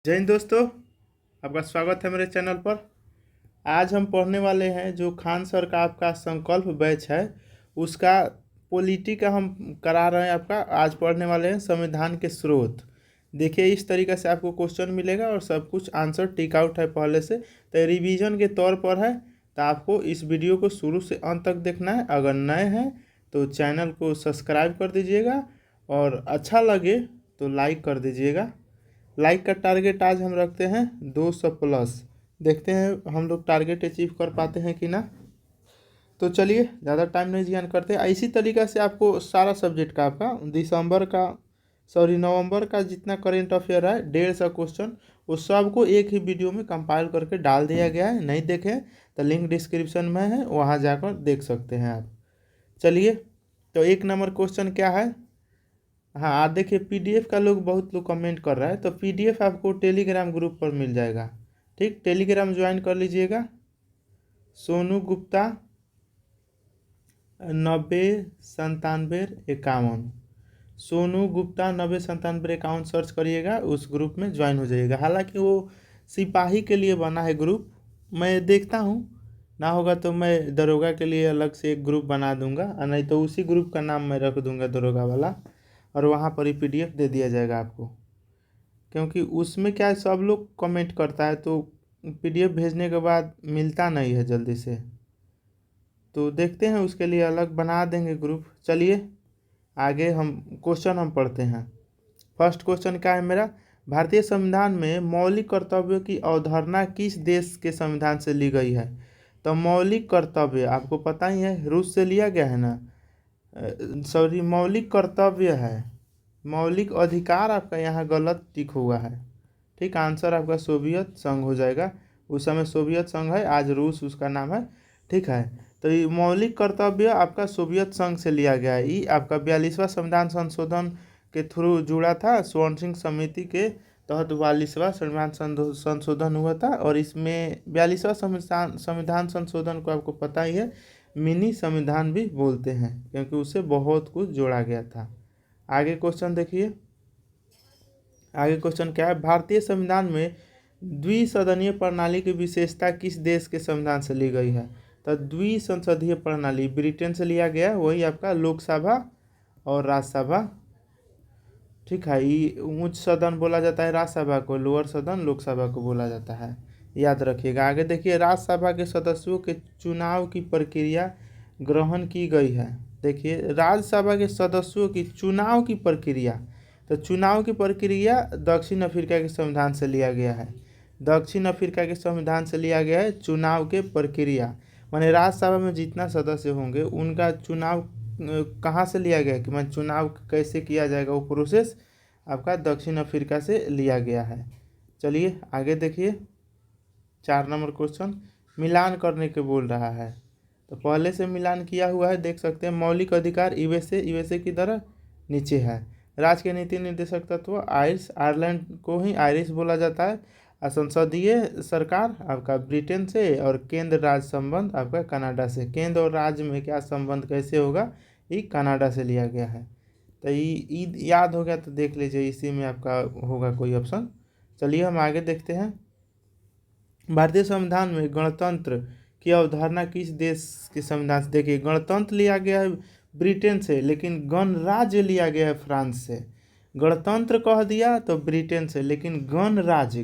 जय हिंद दोस्तों, आपका स्वागत है मेरे चैनल पर। आज हम पढ़ने वाले हैं जो खान सर का आपका संकल्प बैच है उसका पॉलिटी का हम करा रहे हैं। आपका आज पढ़ने वाले हैं संविधान के स्रोत। देखिए इस तरीके से आपको क्वेश्चन मिलेगा और सब कुछ आंसर टिक आउट है पहले से, तो रिवीजन के तौर पर है। तो आपको इस वीडियो को शुरू से अंत तक देखना है। अगर नए हैं तो चैनल को सब्सक्राइब कर दीजिएगा और अच्छा लगे तो लाइक कर दीजिएगा। लाइक का टारगेट आज हम रखते हैं 200 प्लस। देखते हैं हम लोग टारगेट अचीव कर पाते हैं कि ना। तो चलिए ज़्यादा टाइम नहीं जियान करते। इसी तरीक़ा से आपको सारा सब्जेक्ट का आपका नवंबर का जितना करेंट अफेयर है 150 क्वेश्चन वो सबको एक ही वीडियो में कंपाइल करके डाल दिया गया है। नहीं देखें तो लिंक डिस्क्रिप्शन में है, वहाँ जाकर देख सकते हैं आप। चलिए तो 1 नंबर क्वेश्चन क्या है। हाँ आप देखिए पीडीएफ का बहुत लोग कमेंट कर रहा है, तो पीडीएफ आपको टेलीग्राम ग्रुप पर मिल जाएगा। ठीक, टेलीग्राम ज्वाइन कर लीजिएगा। सोनू गुप्ता 909751, सोनू गुप्ता 909751 सर्च करिएगा, उस ग्रुप में ज्वाइन हो जाइएगा। हालांकि वो सिपाही के लिए बना है ग्रुप, मैं देखता हूँ ना होगा तो मैं दरोगा के लिए अलग से एक ग्रुप बना दूंगा, और नहीं तो उसी ग्रुप का नाम मैं रख दूंगा दरोगा वाला, और वहाँ पर ही पीडीएफ दे दिया जाएगा आपको। क्योंकि उसमें क्या है, सब लोग कमेंट करता है तो पीडीएफ भेजने के बाद मिलता नहीं है जल्दी से, तो देखते हैं उसके लिए अलग बना देंगे ग्रुप। चलिए आगे हम क्वेश्चन पढ़ते हैं। फर्स्ट क्वेश्चन क्या है मेरा, भारतीय संविधान में मौलिक कर्तव्यों की अवधारणा किस देश के संविधान से ली गई है। तो मौलिक कर्तव्य आपको पता ही है रूस से लिया गया है ना, सॉरी मौलिक कर्तव्य है, मौलिक अधिकार आपका यहाँ गलत टिक हुआ है। ठीक, आंसर आपका सोवियत संघ हो जाएगा। उस समय सोवियत संघ है, आज रूस उसका नाम है। ठीक है, तो ये मौलिक कर्तव्य आपका सोवियत संघ से लिया गया है। ये आपका 42वां संविधान संशोधन के थ्रू जुड़ा था, स्वर्ण सिंह समिति के तहत 42वां संविधान संशोधन हुआ था। और इसमें 42वां संविधान संशोधन को आपको पता ही है मिनी संविधान भी बोलते हैं, क्योंकि उससे बहुत कुछ जोड़ा गया था। आगे क्वेश्चन देखिए, आगे क्वेश्चन क्या है, भारतीय संविधान में द्विसदनीय प्रणाली की विशेषता किस देश के संविधान से ली गई है। तो द्विसंसदीय प्रणाली ब्रिटेन से लिया गया, वही आपका लोकसभा और राज्यसभा। ठीक है, ये उच्च सदन बोला जाता है राज्यसभा को, लोअर सदन लोकसभा को बोला जाता है, याद रखिएगा। आगे देखिए, राज्यसभा के सदस्यों के चुनाव की प्रक्रिया ग्रहण की गई है। देखिए राज्यसभा के सदस्यों की चुनाव की प्रक्रिया, तो चुनाव की प्रक्रिया दक्षिण अफ्रीका के संविधान से लिया गया है। दक्षिण अफ्रीका के संविधान से लिया गया है चुनाव के प्रक्रिया, माने राज्यसभा में जितना सदस्य होंगे उनका चुनाव कहाँ से लिया गया, कि मैं चुनाव कैसे किया जाएगा वो प्रोसेस आपका दक्षिण अफ्रीका से लिया गया है। चलिए आगे देखिए, 4 नंबर क्वेश्चन मिलान करने के बोल रहा है। तो पहले से मिलान किया हुआ है, देख सकते हैं। मौलिक अधिकार यूएसए की तरह नीचे है। राज्य के नीति निर्देशक तत्व आयरलैंड को ही आयरिश बोला जाता है। संसदीय सरकार आपका ब्रिटेन से, और केंद्र राज्य संबंध आपका कनाडा से। केंद्र और राज्य में क्या संबंध कैसे होगा, ये कनाडा से लिया गया है। तो ये याद हो गया तो देख लीजिए, इसी में आपका होगा कोई ऑप्शन। चलिए हम आगे देखते हैं। भारतीय संविधान में गणतंत्र की अवधारणा किस देश के संविधान से। देखिए गणतंत्र लिया गया है ब्रिटेन से, लेकिन गणराज्य लिया गया है फ्रांस से। गणतंत्र कह दिया तो ब्रिटेन से, लेकिन गणराज्य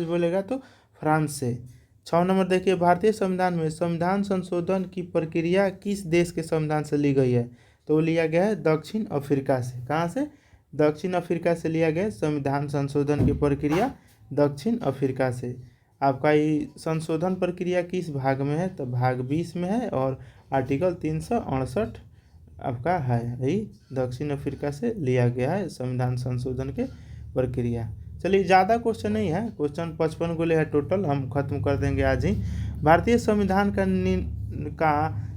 बोलेगा तो फ्रांस से। 6 नंबर देखिए, भारतीय संविधान में संविधान संशोधन की प्रक्रिया किस देश के संविधान से ली गई है। तो वो लिया गया है दक्षिण अफ्रीका से। कहाँ से, दक्षिण अफ्रीका से लिया गया संविधान संशोधन की प्रक्रिया दक्षिण अफ्रीका से। आपका ये संशोधन प्रक्रिया किस भाग में है, तो भाग 20 में है, और आर्टिकल 368 आपका है। यही दक्षिण अफ्रीका से लिया गया है संविधान संशोधन के प्रक्रिया। चलिए ज़्यादा क्वेश्चन नहीं है, क्वेश्चन 55 गोले है टोटल, हम खत्म कर देंगे आज ही। भारतीय संविधान का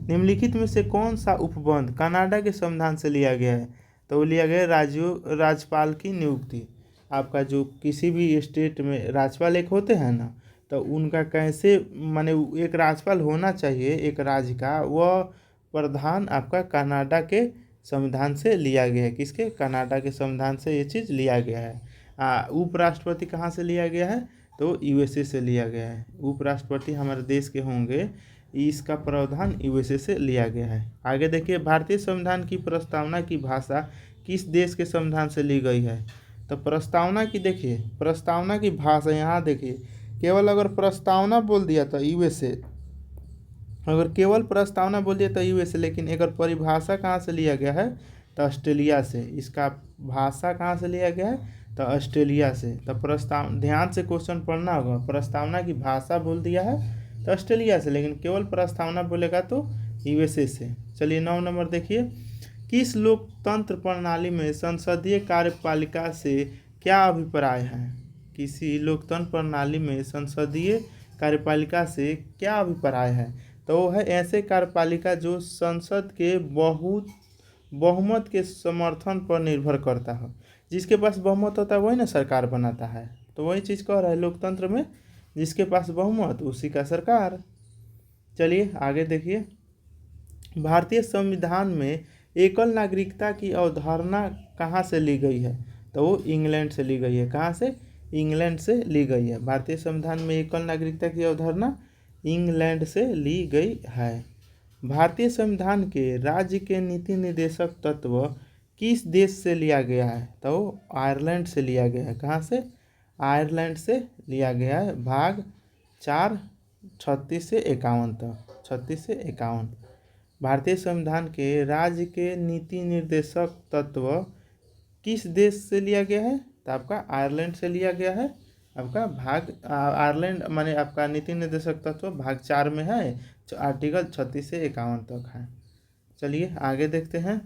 निम्नलिखित में से कौन सा उपबंध कनाडा के संविधान से लिया गया है। तो वो लिया गया राज्यपाल की नियुक्ति। आपका जो किसी भी स्टेट में राज्यपाल एक होते हैं ना, तो उनका कैसे, माने एक राज्यपाल होना चाहिए एक राज्य का, वह प्रधान आपका कनाडा के संविधान से लिया गया है। किसके, कनाडा के संविधान से ये चीज़ लिया गया है। उपराष्ट्रपति कहाँ से लिया गया है, तो यूएसए से लिया गया है। उपराष्ट्रपति हमारे देश के होंगे, इसका प्रावधान यूएसए से लिया गया है। आगे देखिए, भारतीय संविधान की प्रस्तावना की भाषा किस देश के संविधान से ली गई है। तो प्रस्तावना की देखिए, प्रस्तावना की भाषा यहाँ देखिए, केवल अगर प्रस्तावना बोल दिया तो यूएसए, अगर केवल प्रस्तावना बोल दिया तो यूएसए, लेकिन अगर परिभाषा कहाँ से लिया गया है, तो ऑस्ट्रेलिया से। इसका भाषा कहाँ से लिया गया है, तो ऑस्ट्रेलिया से। तो प्रस्ताव, ध्यान से क्वेश्चन पढ़ना होगा, प्रस्तावना की भाषा बोल दिया है तो ऑस्ट्रेलिया से, लेकिन केवल प्रस्तावना बोलेगा तो यूएसए से। चलिए 9 नंबर देखिए, किस लोकतंत्र प्रणाली में संसदीय कार्यपालिका से क्या अभिप्राय है। किसी लोकतंत्र प्रणाली में संसदीय कार्यपालिका से क्या अभिप्राय है, तो वो है ऐसे कार्यपालिका जो संसद के बहुमत के समर्थन पर निर्भर करता हो। जिसके पास बहुमत होता है वही ना सरकार बनाता है, तो वही चीज़ कह रहा है लोकतंत्र में, जिसके पास बहुमत उसी का सरकार। चलिए आगे देखिए, भारतीय संविधान में एकल नागरिकता की अवधारणा कहाँ से ली गई है, तो वो इंग्लैंड से ली गई है। कहाँ से, इंग्लैंड से ली गई है। भारतीय संविधान में एकल नागरिकता की अवधारणा इंग्लैंड से ली गई है। भारतीय संविधान के राज्य के नीति निर्देशक तत्व किस देश से लिया गया है, तो आयरलैंड से लिया गया है। कहाँ से, आयरलैंड से लिया गया है। भाग 4 36 से 51 तक, 36 से 51। भारतीय संविधान के राज्य के नीति निर्देशक तत्व किस देश से लिया गया है, तो आपका आयरलैंड से लिया गया है। आपका भाग आयरलैंड माने आपका नीति निर्देशक तत्व भाग 4 में है, आर्टिकल 36 से 51 तक है। चलिए आगे देखते हैं,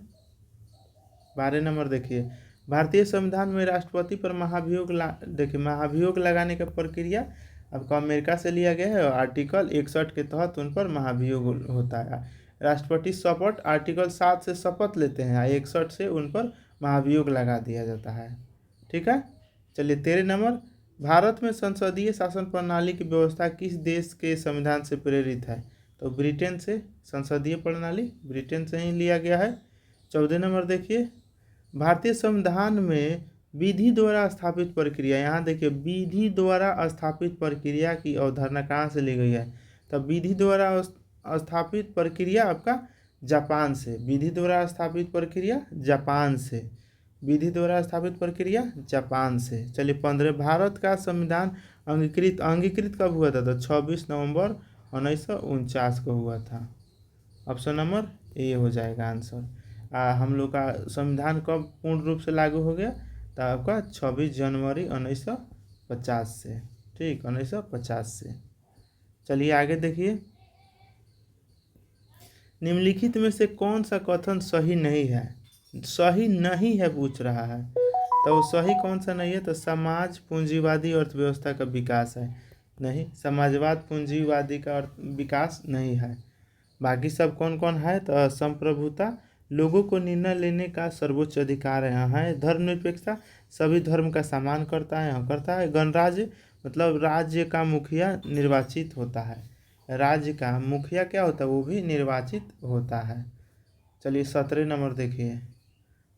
12 नंबर देखिए, भारतीय संविधान में राष्ट्रपति पर महाभियोग देखिए, महाभियोग लगाने का प्रक्रिया आपका अमेरिका से लिया गया है, और आर्टिकल 61 के तहत उन पर महाभियोग होता है। राष्ट्रपति शपथ आर्टिकल 7 से शपथ लेते हैं, 61 से उन पर महाभियोग लगा दिया जाता है। ठीक है। चलिए 13 नंबर, भारत में संसदीय शासन प्रणाली की व्यवस्था किस देश के संविधान से प्रेरित है, तो ब्रिटेन से। संसदीय प्रणाली ब्रिटेन से ही लिया गया है। 14 नंबर देखिए, भारतीय संविधान में विधि द्वारा स्थापित प्रक्रिया, यहाँ देखिए विधि द्वारा स्थापित प्रक्रिया की अवधारणा कहाँ से ली गई है, तो विधि द्वारा स्थापित प्रक्रिया आपका जापान से। विधि द्वारा स्थापित प्रक्रिया जापान से, विधि द्वारा स्थापित प्रक्रिया जापान से। चलिए 15, भारत का संविधान अंगीकृत कब हुआ था, तो 26 नवंबर 1949 को हुआ था। ऑप्शन नंबर ए हो जाएगा आंसर। हम लोग का संविधान कब पूर्ण रूप से लागू हो गया, तो आपका 26 जनवरी 1950 से। ठीक, 1950 से। चलिए आगे देखिए, निम्नलिखित में से कौन सा कथन सही नहीं है, सही नहीं है पूछ रहा है, तो सही कौन सा नहीं है, तो समाज पूंजीवादी अर्थव्यवस्था का विकास है। नहीं, समाजवाद पूंजीवादी का विकास नहीं है। बाकी सब कौन कौन है, तो संप्रभुता, लोगों को निर्णय लेने का सर्वोच्च अधिकार यहाँ है। धर्मनिरपेक्षता, सभी धर्म का सम्मान करता है, यहाँ करता है। गणराज्य, मतलब राज्य का मुखिया निर्वाचित होता है, राज्य का मुखिया क्या होता है, वो भी निर्वाचित होता है। चलिए 17 नंबर देखिए,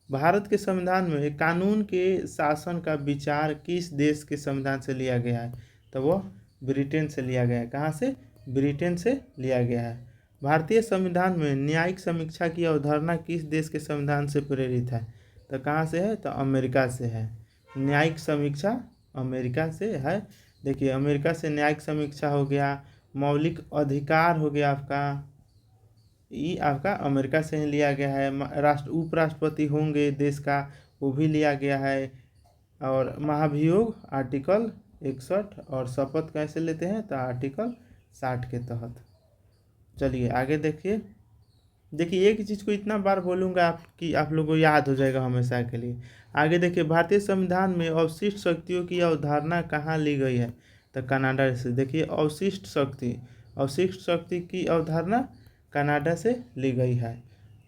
भारत के संविधान में कानून के शासन का विचार किस देश के संविधान से लिया गया है, तो वो ब्रिटेन से लिया गया है। कहाँ से, ब्रिटेन से लिया गया है। भारतीय संविधान में न्यायिक समीक्षा की अवधारणा किस देश के संविधान से प्रेरित है, तो कहाँ से है, तो अमेरिका से है। न्यायिक समीक्षा अमेरिका से है। देखिए अमेरिका से न्यायिक समीक्षा हो गया, मौलिक अधिकार हो गया आपका, ये आपका अमेरिका से ही लिया गया है। उपराष्ट्रपति होंगे देश का, वो भी लिया गया है। और महाभियोग आर्टिकल 61, और शपथ कैसे लेते हैं, तो आर्टिकल 60 के तहत। चलिए आगे देखिए, एक ही चीज़ को इतना बार बोलूँगा कि आप लोगों को याद हो जाएगा हमेशा के लिए। आगे देखिए, भारतीय संविधान में अवशिष्ट शक्तियों की अवधारणा कहाँ ली गई है, तो कनाडा से। देखिए अवशिष्ट शक्ति की अवधारणा कनाडा से ली गई है।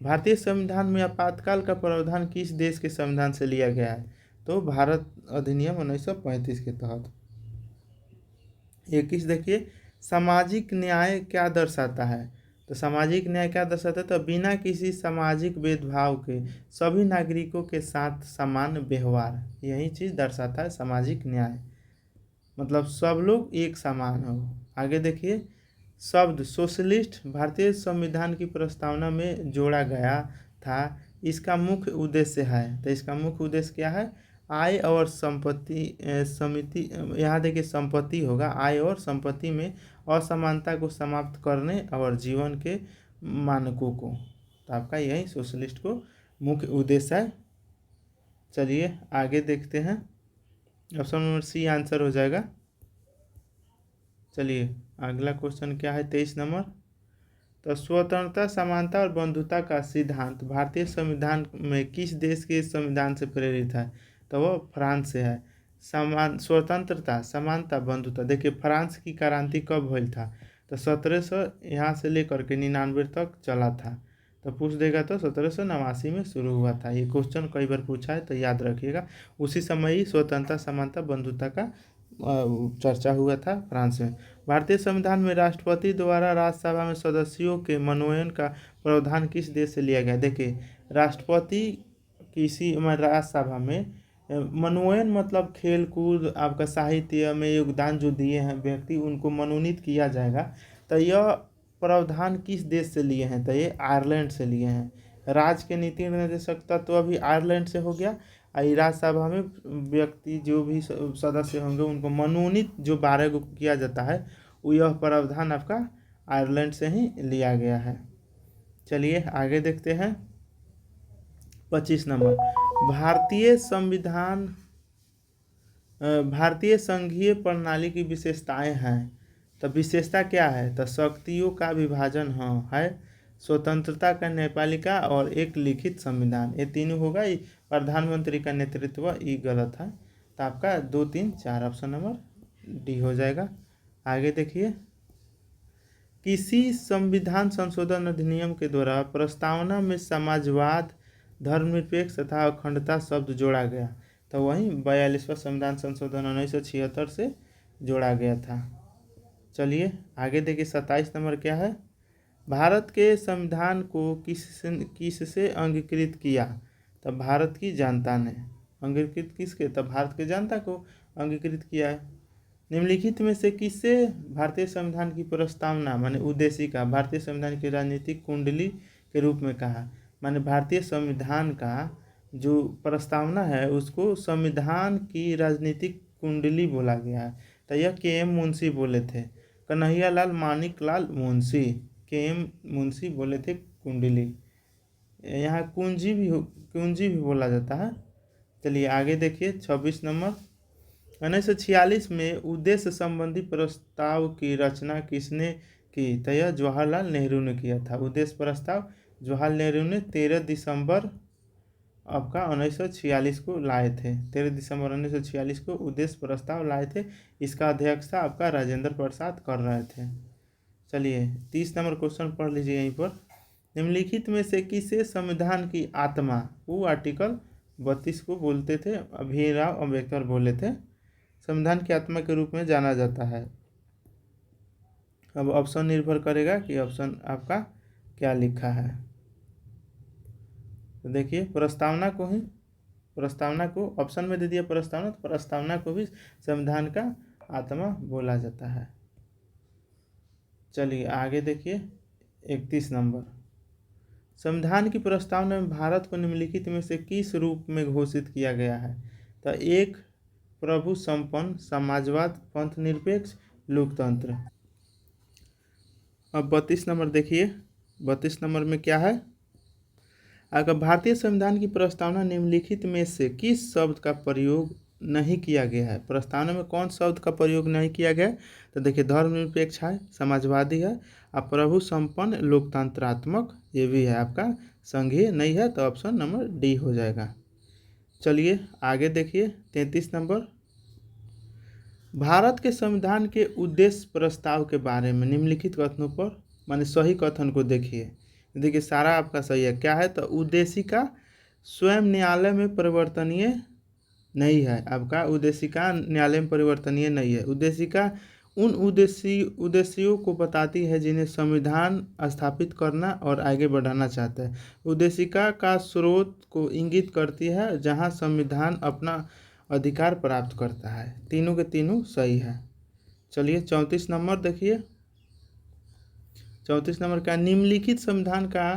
भारतीय संविधान में आपातकाल का प्रावधान किस देश के संविधान से लिया गया है, तो भारत अधिनियम 1935 के तहत। 21 देखिए, सामाजिक न्याय क्या दर्शाता है, तो सामाजिक न्याय क्या दर्शाता है? तो बिना किसी सामाजिक भेदभाव के सभी नागरिकों के साथ समान व्यवहार, यही चीज़ दर्शाता है सामाजिक न्याय। मतलब सब लोग एक समान हो। आगे देखिए, शब्द सोशलिस्ट भारतीय संविधान की प्रस्तावना में जोड़ा गया था, इसका मुख्य उद्देश्य है। तो इसका मुख्य उद्देश्य क्या है? आय और संपत्ति समिति, यहाँ देखिए संपत्ति होगा, आय और संपत्ति में असमानता को समाप्त करने और जीवन के मानकों को। तो आपका यही सोशलिस्ट को मुख्य उद्देश्य है। चलिए आगे देखते हैं, ऑप्शन नंबर सी आंसर हो जाएगा। चलिए अगला क्वेश्चन क्या है, 23 नंबर। तो स्वतंत्रता, समानता और बंधुता का सिद्धांत भारतीय संविधान में किस देश के संविधान से प्रेरित है? तो वो फ्रांस से है। स्वतंत्रता, समानता, बंधुता, देखिए फ्रांस की क्रांति कब हुई था? तो 1700 यहाँ से लेकर के 99 तक चला था। तो पूछ देगा तो 1789 में शुरू हुआ था। ये क्वेश्चन कई बार पूछा है तो याद रखिएगा। उसी समय ही स्वतंत्रता, समानता, बंधुता का चर्चा हुआ था फ्रांस में। भारतीय संविधान में राष्ट्रपति द्वारा राज्यसभा में सदस्यों के मनोनयन का प्रावधान किस देश से लिया गया? देखिए राष्ट्रपति किसी राज्यसभा में मनोनयन मतलब खेल कूद, आपका साहित्य में योगदान जो दिए हैं व्यक्ति, उनको मनोनीत किया जाएगा। तो यह प्रावधान किस देश से लिए हैं? तो ये आयरलैंड से लिए हैं। राज्य के नीति निर्देशक तत्व अभी आयरलैंड से हो गया। राज्यसभा में व्यक्ति जो भी सदस्य होंगे उनको मनोनीत जो 12 को किया जाता है, वो यह प्रावधान आपका आयरलैंड से ही लिया गया है। चलिए आगे देखते हैं, 25 नंबर। भारतीय संविधान भारतीय संघीय प्रणाली की विशेषताएं हैं। तो विशेषता क्या है? तो शक्तियों का विभाजन है, स्वतंत्रता का न्यायपालिका और एक लिखित संविधान, ये तीनों होगा। प्रधानमंत्री का नेतृत्व, ये गलत है। तो आपका 2, 3, 4 ऑप्शन नंबर डी हो जाएगा। आगे देखिए, किसी संविधान संशोधन अधिनियम के द्वारा प्रस्तावना में समाजवाद, धर्मनिरपेक्ष तथा अखंडता शब्द जोड़ा गया। तो वहीं 42वां संविधान संशोधन 1976 से जोड़ा गया था। चलिए आगे देखिए, 27 नंबर क्या है? भारत के संविधान को किससे अंगीकृत किया? तो भारत की जनता ने। अंगीकृत किसके? तो भारत के जनता को अंगीकृत किया है। निम्नलिखित में से किससे भारतीय संविधान की प्रस्तावना माने उद्देशिका भारतीय संविधान की राजनीतिक कुंडली के रूप में कहा? माने भारतीय संविधान का जो प्रस्तावना है उसको संविधान की राजनीतिक कुंडली बोला गया है। तो यह के.एम. मुंशी बोले थे, कन्हैयालाल मानिकलाल मुंशी, के.एम. मुंशी बोले थे कुंडली। यहाँ कुंजी भी बोला जाता है। चलिए आगे देखिए, 26 नंबर। 1946 में उद्देश्य संबंधी प्रस्ताव की रचना किसने की? तो यह जवाहरलाल नेहरू ने किया था। उद्देश्य प्रस्ताव जवाहरलाल नेहरू ने 13 दिसंबर आपका 1946 को लाए थे। 13 दिसंबर 1946 को उद्देश्य प्रस्ताव लाए थे। इसका अध्यक्षता आपका राजेंद्र प्रसाद कर रहे थे। चलिए 30 नंबर क्वेश्चन पढ़ लीजिए यहीं पर। निम्नलिखित में से किसे संविधान की आत्मा, वो आर्टिकल 32 को बोलते थे, भीमराव अम्बेडकर बोले थे, संविधान की आत्मा के रूप में जाना जाता है। अब ऑप्शन निर्भर करेगा कि ऑप्शन आपका क्या लिखा है। तो देखिए प्रस्तावना को ऑप्शन में दे दिया प्रस्तावना, तो प्रस्तावना को भी संविधान का आत्मा बोला जाता है। चलिए आगे देखिए 31 नंबर। संविधान की प्रस्तावना में भारत को निम्नलिखित में से किस रूप में घोषित किया गया है? तो एक प्रभु संपन्न, समाजवाद, पंथ निरपेक्ष, लोकतंत्र। अब 32 नंबर देखिए, 32 नंबर में क्या है? अगर भारतीय संविधान की प्रस्तावना निम्नलिखित में से किस शब्द का प्रयोग नहीं किया गया है? प्रस्तावना में कौन शब्द का प्रयोग नहीं किया गया? तो देखिए धर्मनिरपेक्ष है, समाजवादी है, और प्रभु संपन्न, लोकतंत्रात्मक, ये भी है आपका, संघीय नहीं है। तो ऑप्शन नंबर डी हो जाएगा। चलिए आगे देखिए 33 नंबर। भारत के संविधान के उद्देश्य प्रस्ताव के बारे में निम्नलिखित कथनों पर माने सही कथन को देखिए सारा आपका सही है। क्या है? तो उद्देशिका स्वयं न्यायालय में परिवर्तनीय नहीं है। आपका उद्देशिका न्यायालय में परिवर्तनीय नहीं है। उद्देशिका उन उद्देश्यों को बताती है जिन्हें संविधान स्थापित करना और आगे बढ़ाना चाहता है। उद्देशिका का स्रोत को इंगित करती है जहां संविधान अपना अधिकार प्राप्त करता है। तीनों के तीनों सही है। चलिए 34 नंबर देखिए। 34 नंबर का निम्नलिखित संविधान का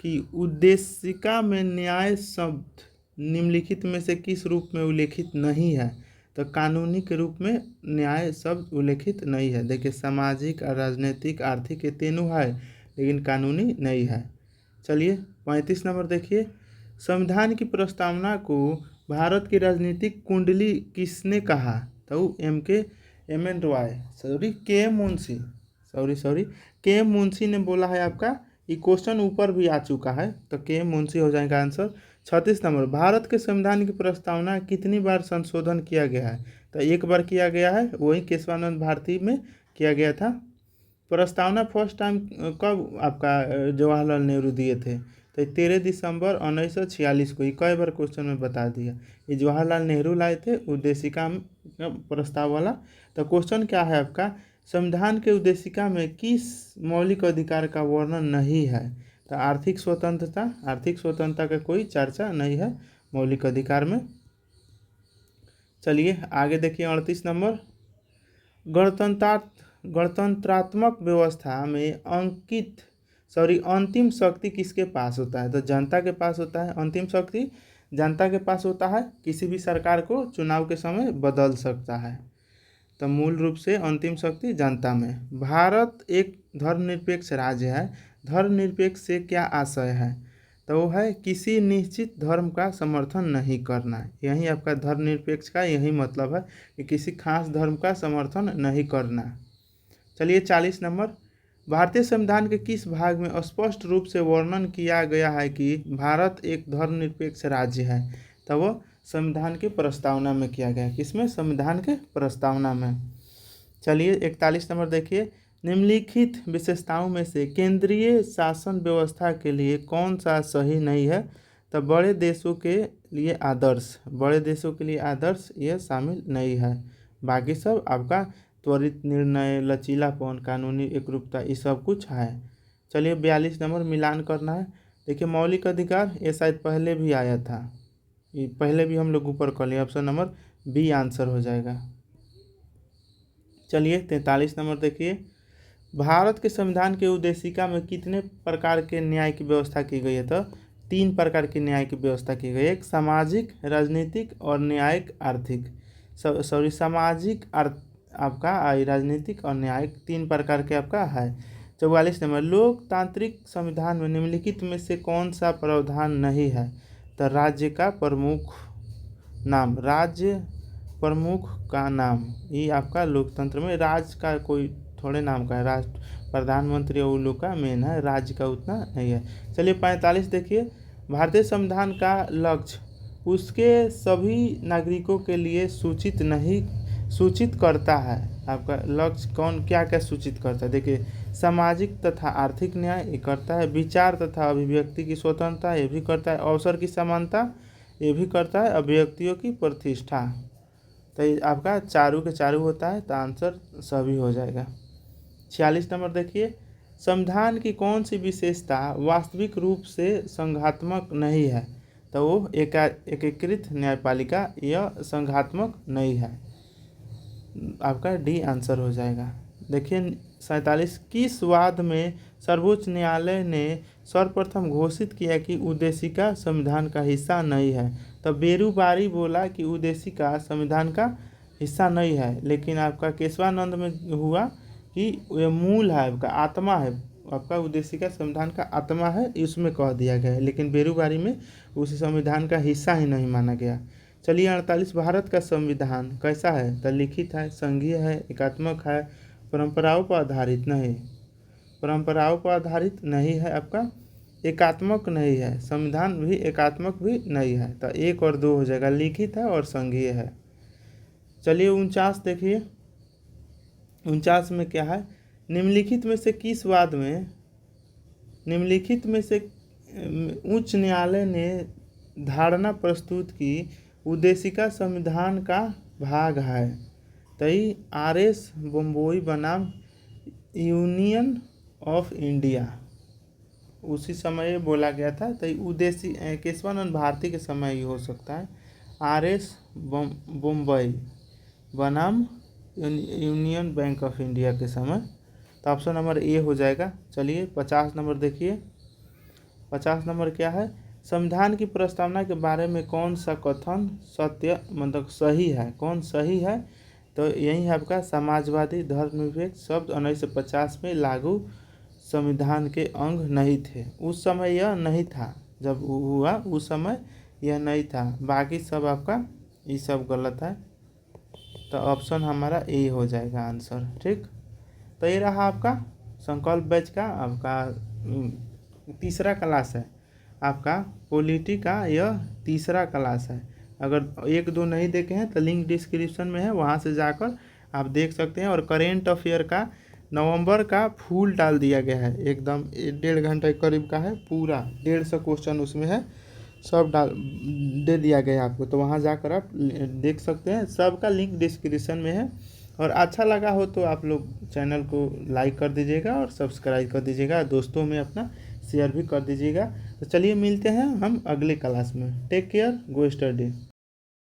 कि उद्देशिका में न्याय शब्द निम्नलिखित में से किस रूप में उल्लेखित नहीं है। तो कानूनी के रूप में न्याय शब्द उल्लेखित नहीं है। देखिए सामाजिक और राजनीतिक आर्थिक ये तीनों है लेकिन कानूनी नहीं है। चलिए 35 नंबर देखिए। संविधान की प्रस्तावना को भारत की राजनीतिक कुंडली किसने कहा। तो एम एन रॉय के मुंशी ने बोला है आपका। ये क्वेश्चन ऊपर भी आ चुका है तो के मुंशी हो जाएगा आंसर। 36 नंबर भारत के संविधान की प्रस्तावना कितनी बार संशोधन किया गया है। तो एक बार किया गया है, वही केशवानंद भारती में किया गया था। प्रस्तावना फर्स्ट टाइम कब आपका जवाहरलाल नेहरू दिए थे। तो 13 दिसंबर 1946 को। ये कई बार क्वेश्चन में बता दिया। ये जवाहरलाल नेहरू लाए थे उद्देशिका प्रस्ताव वाला। तो क्वेश्चन क्या है आपका, संविधान के उद्देशिका में किस मौलिक अधिकार का वर्णन नहीं है। तो आर्थिक स्वतंत्रता का कोई चर्चा नहीं है मौलिक अधिकार में। चलिए आगे देखिए 38 नंबर। गणतंत्रात्मक व्यवस्था में अंतिम शक्ति किसके पास होता है। तो जनता के पास होता है। अंतिम शक्ति जनता के पास होता है। किसी भी सरकार को चुनाव के समय बदल सकता है। तो मूल रूप से अंतिम शक्ति जनता में। भारत एक धर्मनिरपेक्ष राज्य है। धर्मनिरपेक्ष से क्या आशय है। तो वो है किसी निश्चित धर्म का समर्थन नहीं करना। यही आपका धर्मनिरपेक्ष का यही मतलब है कि किसी खास धर्म का समर्थन नहीं करना। चलिए 40 नंबर। भारतीय संविधान के किस भाग में स्पष्ट रूप से वर्णन किया गया है कि भारत एक धर्मनिरपेक्ष राज्य है। तो वो संविधान की प्रस्तावना में किया गया। किसमें, संविधान के प्रस्तावना में। चलिए 41 नंबर देखिए। निम्नलिखित विशेषताओं में से केंद्रीय शासन व्यवस्था के लिए कौन सा सही नहीं है। तो बड़े देशों के लिए आदर्श ये शामिल नहीं है। बाकी सब आपका त्वरित निर्णय, लचीलापन, कानूनी एकरूपता ये सब कुछ है। चलिए 42 नंबर मिलान करना है। देखिए मौलिक अधिकार ये शायद पहले भी आया था, ये पहले भी हम लोग ऊपर कर लिए। ऑप्शन नंबर बी आंसर हो जाएगा। चलिए 43 नंबर देखिए। भारत के संविधान के उद्देशिका में कितने प्रकार के न्याय की व्यवस्था की गई है। तो 3 प्रकार की न्याय की व्यवस्था की गई है। एक सामाजिक, राजनीतिक और न्यायिक आर्थिक। सामाजिक आपका राजनीतिक और न्यायिक 3 प्रकार के आपका है। 44 नंबर। लोकतांत्रिक संविधान में निम्नलिखित में से कौन सा प्रावधान नहीं है। तो राज्य का प्रमुख नाम, राज्य प्रमुख का नाम, ये आपका लोकतंत्र में राज्य का कोई थोड़े नाम का है। राष्ट्र प्रधानमंत्री और लोग का मेन है, राज्य का उतना नहीं है। चलिए 45 देखिए। भारतीय संविधान का लक्ष्य उसके सभी नागरिकों के लिए सूचित करता है। आपका लक्ष्य क्या क्या सूचित करता है। देखिए सामाजिक तथा आर्थिक न्याय ये करता है। विचार तथा अभिव्यक्ति की स्वतंत्रता ये भी करता है। अवसर की समानता ये भी करता है। अभिव्यक्तियों की प्रतिष्ठा। तो ये आपका चारों के चारों होता है। तो आंसर सभी हो जाएगा। 46 नंबर देखिए। संविधान की कौन सी विशेषता वास्तविक रूप से संघात्मक नहीं है। तो वो एकीकृत न्यायपालिका यह संघात्मक नहीं है। आपका डी आंसर हो जाएगा। देखिए 47। किस वाद में सर्वोच्च न्यायालय ने सर्वप्रथम घोषित किया कि उद्देशिका संविधान का हिस्सा नहीं है। तो बेरुबारी बोला कि उद्देशिका संविधान का हिस्सा नहीं है, लेकिन आपका केशवानंद में हुआ कि ये मूल है, आपका आत्मा है। आपका उद्देशिका संविधान का आत्मा है, इसमें कह दिया गया है। लेकिन बेरुबारी में उस संविधान का हिस्सा ही नहीं माना गया। चलिए 48। भारत का संविधान कैसा है। तो लिखित है, संघीय है, एकात्मक है, परंपराओं पर आधारित नहीं है, आपका एकात्मक नहीं है। संविधान भी एकात्मक भी नहीं है। तो 1 और 2 हो जाएगा। लिखित है और संघीय है। चलिए 49 देखिए। 49 में क्या है। निम्नलिखित में से उच्च न्यायालय ने धारणा प्रस्तुत की उद्देशिका संविधान का भाग है। तई RS बम्बोई बनाम यूनियन ऑफ इंडिया उसी समय बोला गया था। तो उदेसी केशवानंद भारती के समय ही हो सकता है। RS बम्बई बनाम यूनियन बैंक ऑफ इंडिया के समय। तो ऑप्शन नंबर ए हो जाएगा। चलिए 50 नंबर देखिए। 50 नंबर क्या है? संविधान की प्रस्तावना के बारे में कौन सा कथन सत्य मतलब सही है? कौन सही है? तो यही है आपका समाजवादी धर्मनिरपेक्ष शब्द 1950 में लागू संविधान के अंग नहीं थे। उस समय यह नहीं था, जब हुआ उस समय यह नहीं था। बाकी सब आपका ये सब गलत है। तो ऑप्शन हमारा ए हो जाएगा आंसर। ठीक, तो ये रहा आपका संकल्प बैच का आपका तीसरा क्लास है। आपका पॉलिटी का यह तीसरा क्लास है। अगर 1-2 नहीं देखे हैं तो लिंक डिस्क्रिप्शन में है, वहाँ से जाकर आप देख सकते हैं। और करेंट अफेयर का नवंबर का फुल डाल दिया गया है, एकदम 1.5 घंटे के करीब का है, पूरा 150 क्वेश्चन उसमें है, सब डाल दे दिया गया है आपको। तो वहाँ जाकर आप देख सकते हैं, सबका लिंक डिस्क्रिप्शन में है। और अच्छा लगा हो तो आप लोग चैनल को लाइक कर दीजिएगा और सब्सक्राइब कर दीजिएगा, दोस्तों में अपना शेयर भी कर दीजिएगा। तो चलिए मिलते हैं हम अगले क्लास में। टेक केयर, गो स्टडी।